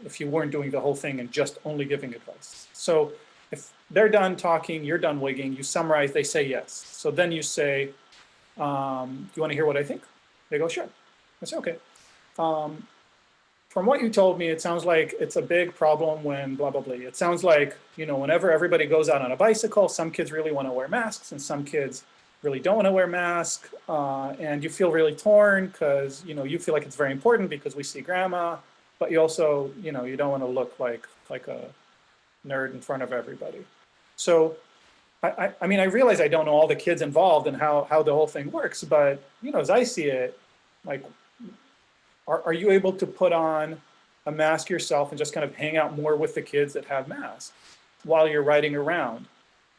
if you weren't doing the whole thing and just only giving advice. So if they're done talking, you're done wigging, you summarize, they say yes. So then you say, do you want to hear what I think? They go, sure. I say, okay. From what you told me, it sounds like it's a big problem when blah, blah, blah. It sounds like, whenever everybody goes out on a bicycle, some kids really want to wear masks and some kids really don't want to wear masks. And you feel really torn because, you feel like it's very important because we see grandma, but you also, you don't want to look like a nerd in front of everybody. So, I mean, I realize I don't know all the kids involved and how the whole thing works, but, as I see it, are you able to put on a mask yourself and just kind of hang out more with the kids that have masks while you're riding around?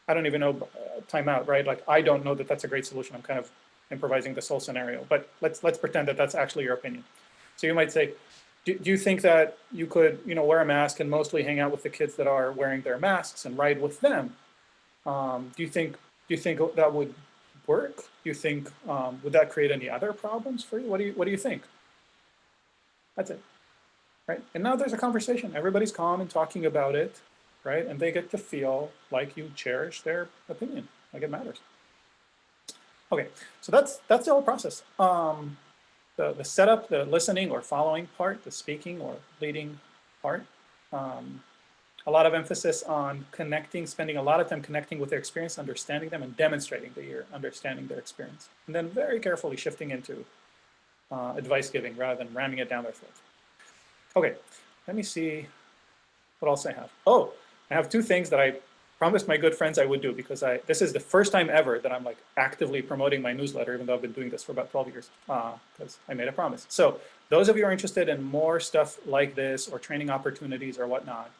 I don't even know, time out, right? I don't know that that's a great solution. I'm kind of improvising this whole scenario, but let's pretend that that's actually your opinion. So you might say, do you think that you could, wear a mask and mostly hang out with the kids that are wearing their masks and ride with them? Do you think that would work? Do you think, would that create any other problems for you? What do you think? That's it, right? And now there's a conversation. Everybody's calm and talking about it, right? And they get to feel like you cherish their opinion, like it matters. Okay, so that's the whole process. The setup, the listening or following part, the speaking or leading part. a lot of emphasis on connecting, spending a lot of time connecting with their experience, understanding them, and demonstrating that you're understanding their experience. And then very carefully shifting into advice giving rather than ramming it down their throats. Okay, let me see what else I have. Oh, I have two things that I promised my good friends I would do, because this is the first time ever that I'm like actively promoting my newsletter, even though I've been doing this for about 12 years, because I made a promise. So those of you who are interested in more stuff like this or training opportunities or whatnot,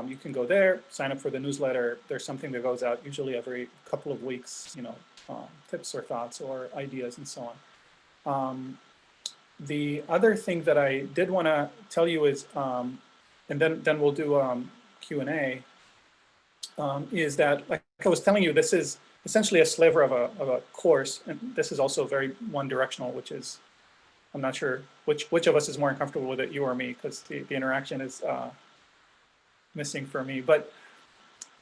you can go there, sign up for the newsletter. There's something that goes out usually every couple of weeks, you know, tips or thoughts or ideas and so on. The other thing that I did want to tell you is, and then we'll do Q&A, is that, like I was telling you, this is essentially a sliver of a course, and this is also very one-directional, which is, I'm not sure which of us is more uncomfortable with it, you or me, because the interaction is missing for me. But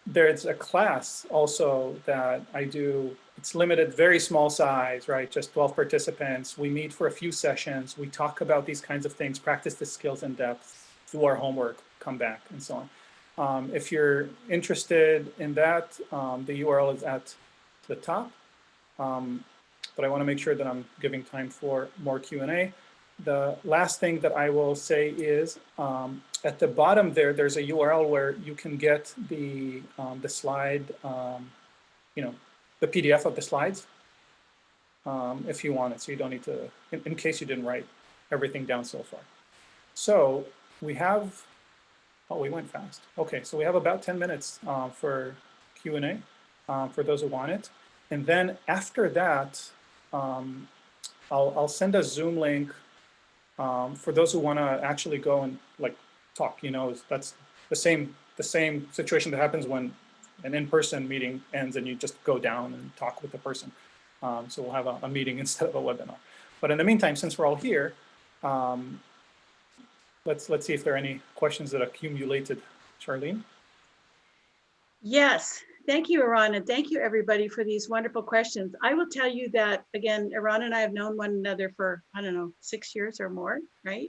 there's a class also that I do. It's limited, very small size, right? Just 12 participants. We meet for a few sessions. We talk about these kinds of things, practice the skills in depth, do our homework, come back, and so on. If you're interested in that, the URL is at the top. But I want to make sure that I'm giving time for more Q&A. The last thing that I will say is, at the bottom there's a URL where you can get the slide, you know, the PDF of the slides, if you want it. So you don't need to, in case you didn't write everything down so far. So we have, oh, we went fast. Okay, so we have about 10 minutes for Q&A for those who want it. And then after that, I'll send a Zoom link for those who want to actually go and like talk. You know, that's the same situation that happens when an in-person meeting ends and you just go down and talk with the person. So we'll have a meeting instead of a webinar. But in the meantime, since we're all here, let's see if there are any questions that accumulated. Charlene? Yes, thank you, Eran, and thank you, everybody, for these wonderful questions. I will tell you that, again, Eran and I have known one another for, I don't know, 6 years or more, right?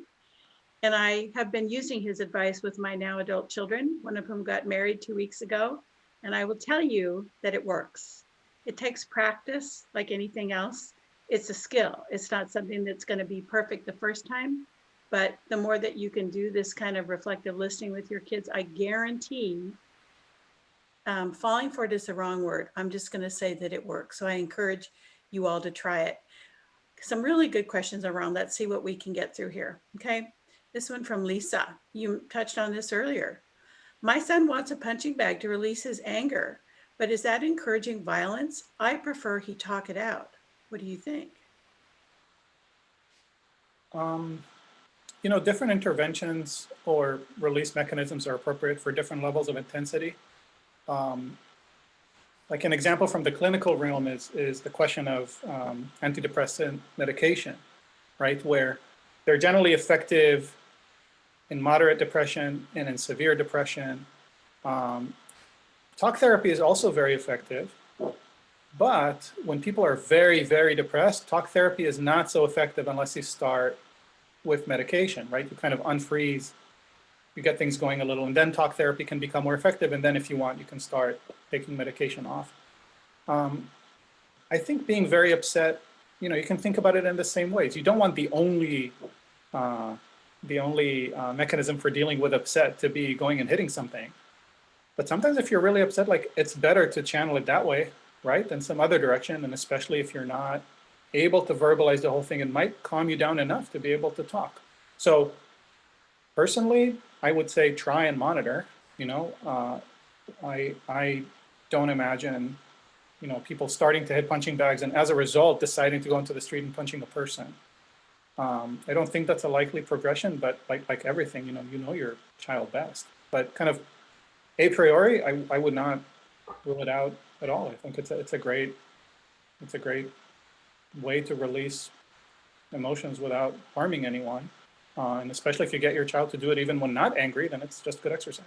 And I have been using his advice with my now adult children, one of whom got married 2 weeks ago. And I will tell you that it works. It takes practice like anything else. It's a skill. It's not something that's going to be perfect the first time. But the more that you can do this kind of reflective listening with your kids, I guarantee, falling for it is the wrong word. I'm just going to say that it works. So I encourage you all to try it. Some really good questions around. Let's see what we can get through here. Okay. This one from Lisa. You touched on this earlier. My son wants a punching bag to release his anger, but is that encouraging violence? I prefer he talk it out. What do you think? You know, different interventions or release mechanisms are appropriate for different levels of intensity. Like an example from the clinical realm is the question of antidepressant medication, right? Where they're generally effective in moderate depression and in severe depression. Talk therapy is also very effective, but when people are very, very depressed, talk therapy is not so effective unless you start with medication, right? You kind of unfreeze, you get things going a little, and then talk therapy can become more effective. And then if you want, you can start taking medication off. I think being very upset, you know, you can think about it in the same ways. You don't want the only mechanism for dealing with upset to be going and hitting something. But sometimes if you're really upset, like it's better to channel it that way, right, than some other direction. And especially if you're not able to verbalize the whole thing, it might calm you down enough to be able to talk. So personally, I would say try and monitor. You know, I don't imagine, you know, people starting to hit punching bags and as a result deciding to go into the street and punching a person. I don't think that's a likely progression, but like everything, you know your child best. But kind of a priori, I would not rule it out at all. I think it's a great way to release emotions without harming anyone. And especially if you get your child to do it even when not angry, then it's just good exercise.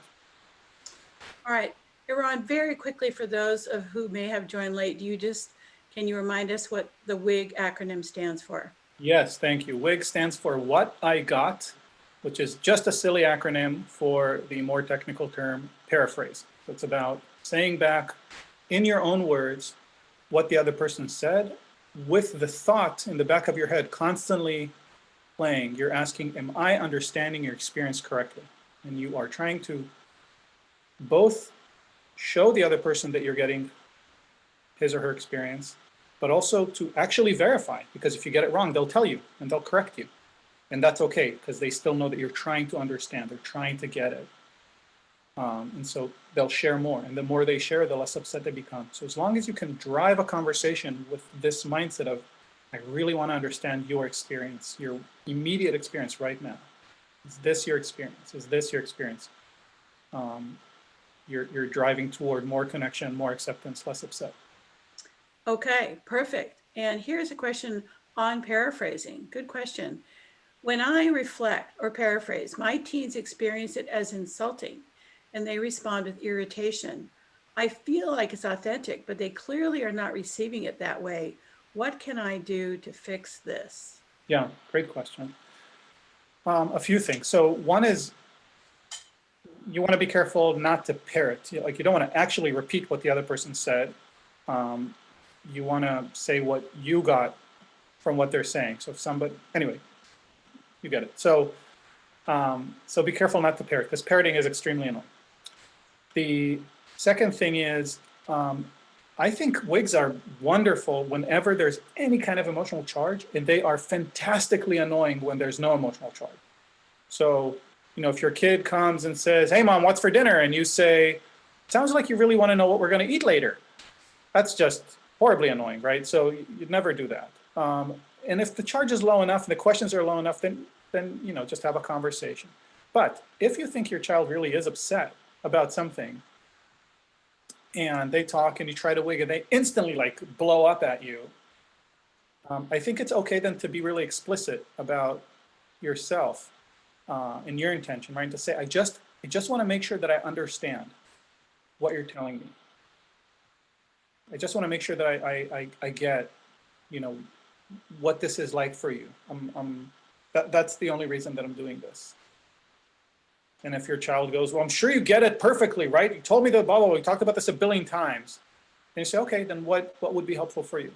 All right, Eran, very quickly for those of who may have joined late, can you remind us what the WIG acronym stands for? Yes, thank you. WIG stands for What I Got, which is just a silly acronym for the more technical term paraphrase. So it's about saying back in your own words what the other person said, with the thought in the back of your head constantly playing. You're asking, am I understanding your experience correctly? And you are trying to both show the other person that you're getting his or her experience, but also to actually verify, because if you get it wrong, they'll tell you and they'll correct you. And that's okay, because they still know that you're trying to understand, they're trying to get it. And so they'll share more, and the more they share, the less upset they become. So as long as you can drive a conversation with this mindset of, I really want to understand your experience, your immediate experience right now. Is this your experience? Is this your experience? You're driving toward more connection, more acceptance, less upset. Okay, perfect. And here's a question on paraphrasing. Good question. When I reflect or paraphrase, my teens experience it as insulting and they respond with irritation. I feel like it's authentic, but they clearly are not receiving it that way. What can I do to fix this? Yeah, great question. A few things. So one is, you want to be careful not to parrot. Like, you don't want to actually repeat what the other person said. You want to say what you got from what they're saying. So if somebody, anyway, you get it. So, so be careful not to parrot, because parroting is extremely annoying. The second thing is, I think wigs are wonderful whenever there's any kind of emotional charge, and they are fantastically annoying when there's no emotional charge. So, if your kid comes and says, hey mom, what's for dinner? And you say, sounds like you really want to know what we're going to eat later. That's just horribly annoying, right? So you'd never do that. And if the charge is low enough and the questions are low enough, then just have a conversation. But if you think your child really is upset about something, and they talk and you try to wig and they instantly blow up at you, I think it's okay then to be really explicit about yourself and your intention, right? To say, I just want to make sure that I understand what you're telling me. I just want to make sure that I get, what this is like for you. That's the only reason that I'm doing this. And if your child goes, well, I'm sure you get it perfectly, right? You told me the blah, blah, blah. We talked about this a billion times. And you say, okay, then what would be helpful for you?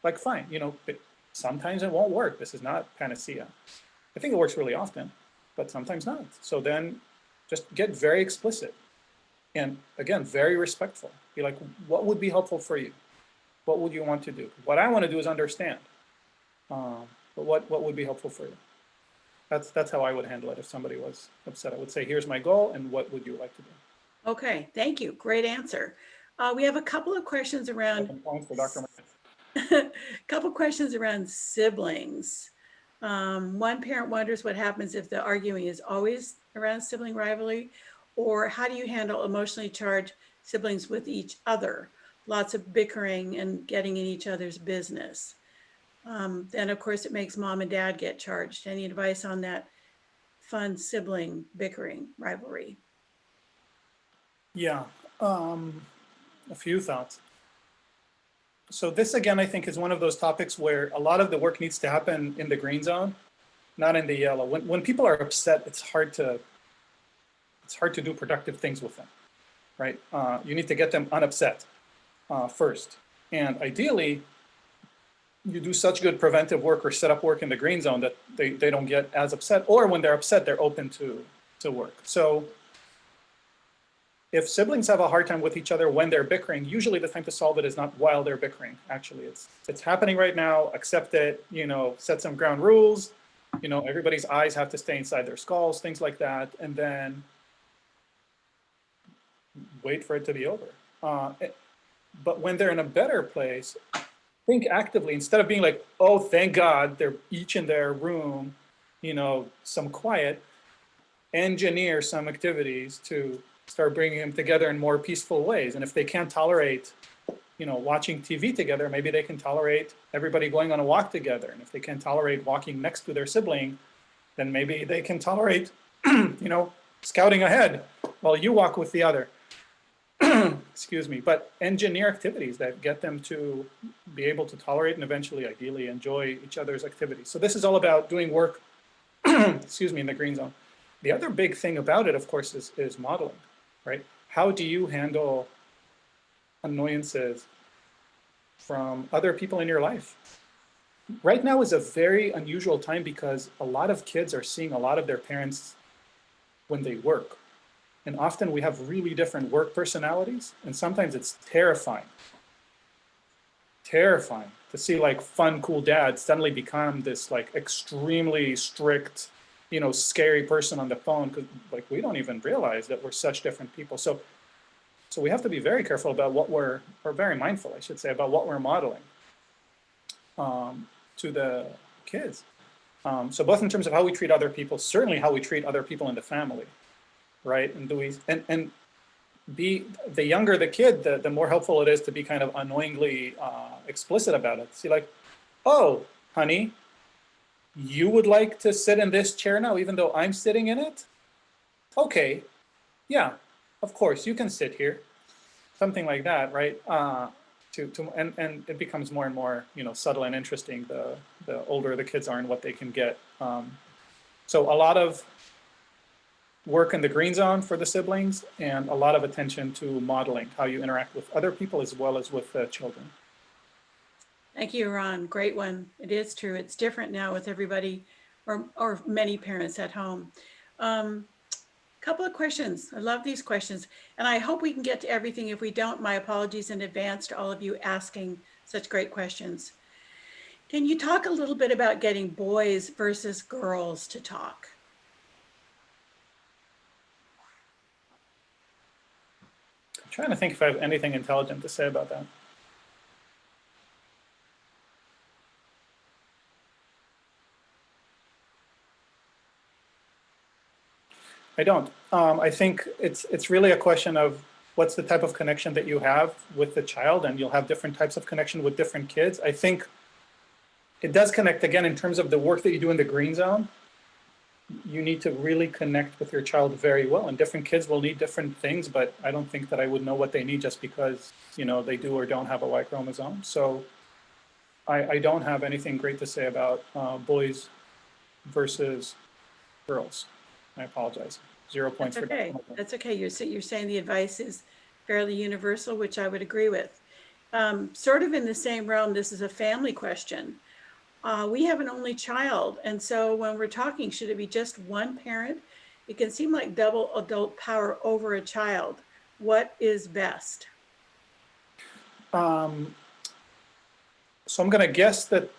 Like, fine, sometimes it won't work. This is not panacea. I think it works really often, but sometimes not. So then just get very explicit. And again, very respectful. Be like, what would be helpful for you? What would you want to do? What I want to do is understand. But what would be helpful for you? That's how I would handle it if somebody was upset. I would say, here's my goal, and what would you like to do? Okay, thank you. Great answer. We have a couple of questions around For Dr. couple questions around siblings. One parent wonders what happens if the arguing is always around sibling rivalry, or how do you handle emotionally charged siblings with each other? Lots of bickering and getting in each other's business. Then of course it makes mom and dad get charged. Any advice on that fun sibling bickering rivalry? Yeah, a few thoughts. So this, again, I think is one of those topics where a lot of the work needs to happen in the green zone, not in the yellow. When people are upset, it's hard to do productive things with them, right? You need to get them unupset first. And ideally, you do such good preventive work or setup work in the green zone that they don't get as upset, or when they're upset, they're open to work. So if siblings have a hard time with each other when they're bickering, usually the time to solve it is not while they're bickering. Actually, it's happening right now. Accept it. Set some ground rules. Everybody's eyes have to stay inside their skulls, things like that, and then wait for it to be over. But when they're in a better place, think actively, instead of being like, oh, thank God, they're each in their room, some quiet, engineer some activities to start bringing them together in more peaceful ways. And if they can't tolerate, watching TV together, maybe they can tolerate everybody going on a walk together. And if they can't tolerate walking next to their sibling, then maybe they can tolerate, scouting ahead while you walk with the other. Excuse me, but engineer activities that get them to be able to tolerate and eventually, ideally, enjoy each other's activities. So this is all about doing work, excuse me, in the green zone. The other big thing about it, of course, is modeling, right? How do you handle annoyances from other people in your life? Right now is a very unusual time because a lot of kids are seeing a lot of their parents when they work. And often we have really different work personalities, and sometimes it's terrifying to see like fun, cool dad suddenly become this like extremely strict, scary person on the phone, because like we don't even realize that we're such different people. So we have to be very careful about or very mindful, I should say, about what we're modeling to the kids. So both in terms of how we treat other people, certainly how we treat other people in the family, right? And the younger the kid, the more helpful it is to be kind of annoyingly explicit about it. See, like, oh, honey, you would like to sit in this chair now, even though I'm sitting in it? Okay, yeah, of course, you can sit here. Something like that, right? And it becomes more and more, subtle and interesting the older the kids are and what they can get. So a lot of work in the green zone for the siblings, and a lot of attention to modeling how you interact with other people as well as with children. Thank you, Ron. Great one. It is true. It's different now with everybody or many parents at home. Couple of questions. I love these questions, and I hope we can get to everything. If we don't, my apologies in advance to all of you asking such great questions. Can you talk a little bit about getting boys versus girls to talk? I'm trying to think if I have anything intelligent to say about that. I don't. I think it's really a question of what's the type of connection that you have with the child, and you'll have different types of connection with different kids. I think it does connect, again, in terms of the work that you do in the green zone. You need to really connect with your child very well, and different kids will need different things, but I don't think that I would know what they need just because, they do or don't have a Y chromosome. So I don't have anything great to say about boys versus girls. I apologize. 0 points. That's okay. That's okay. You're saying the advice is fairly universal, which I would agree with. Sort of in the same realm, this is a family question. We have an only child, and so when we're talking, should it be just one parent? It can seem like double adult power over a child. What is best? So I'm going to guess that,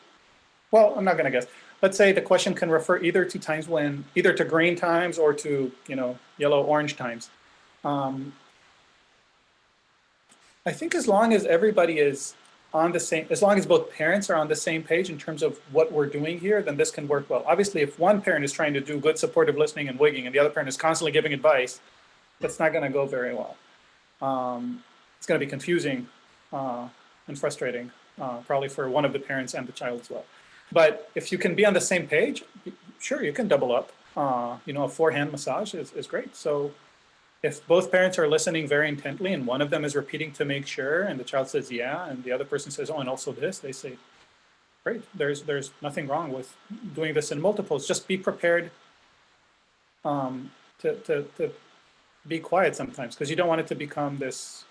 well, I'm not going to guess. Let's say the question can refer either to green times or to, yellow, orange times. I think as long as everybody is on the same, as long as both parents are on the same page in terms of what we're doing here, then this can work well. Obviously, if one parent is trying to do good supportive listening and wigging and the other parent is constantly giving advice, that's not going to go very well. It's going to be confusing and frustrating, probably for one of the parents and the child as well. But if you can be on the same page, sure, you can double up. A forehand massage is great. So if both parents are listening very intently and one of them is repeating to make sure, and the child says, yeah, and the other person says, oh, and also this, they say, great, there's nothing wrong with doing this in multiples. Just be prepared to be quiet sometimes, because you don't want it to become this,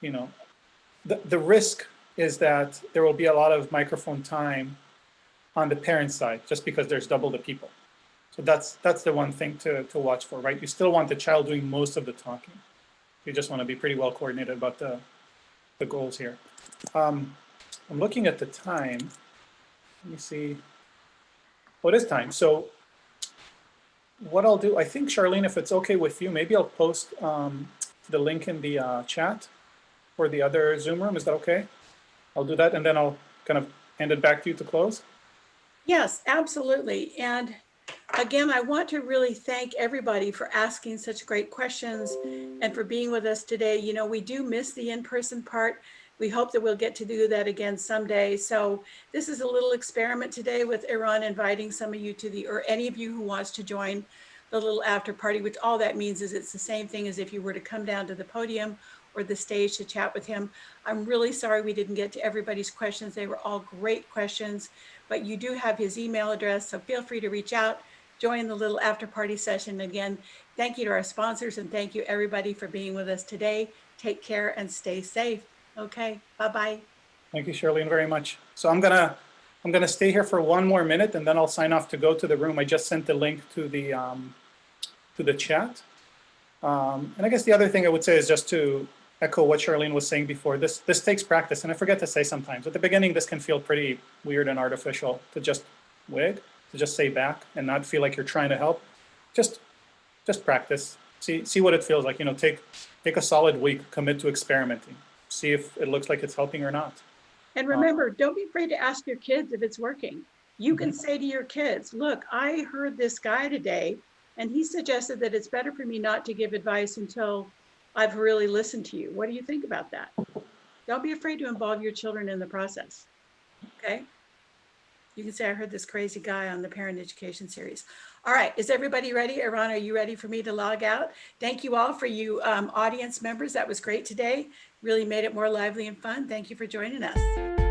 the risk is that there will be a lot of microphone time on the parent side, just because there's double the people. So that's the one thing to watch for, right? You still want the child doing most of the talking. You just want to be pretty well coordinated about the goals here. I'm looking at the time. Let me see. What is time? So what I'll do, I think, Charlene, if it's okay with you, maybe I'll post the link in the chat for the other Zoom room. Is that okay? I'll do that, and then I'll kind of hand it back to you to close. Yes, absolutely. And again, I want to really thank everybody for asking such great questions and for being with us today. We do miss the in-person part. We hope that we'll get to do that again someday. So this is a little experiment today with Iran, inviting some of you or any of you who wants to join the little after party, which all that means is it's the same thing as if you were to come down to the podium or the stage to chat with him. I'm really sorry we didn't get to everybody's questions. They were all great questions, but you do have his email address, so feel free to reach out. join the little after party session. Again, thank you to our sponsors and thank you everybody for being with us today. Take care and stay safe. Okay, bye-bye. Thank you, Charlene, very much. So I'm gonna stay here for one more minute and then I'll sign off to go to the room. I just sent the link to the chat. And I guess the other thing I would say is just to echo what Charlene was saying before. This takes practice, and I forget to say sometimes at the beginning this can feel pretty weird and artificial to just wig, to just say back and not feel like you're trying to help. Just practice. See what it feels like. You know, take a solid week, commit to experimenting, see if it looks like it's helping or not. And remember, don't be afraid to ask your kids if it's working. You can say to your kids, look, I heard this guy today, and he suggested that it's better for me not to give advice until I've really listened to you. What do you think about that? Don't be afraid to involve your children in the process, okay? You can say, I heard this crazy guy on the parent education series. All right, is everybody ready? Iran, are you ready for me to log out? Thank you all for you audience members. That was great today. Really made it more lively and fun. Thank you for joining us.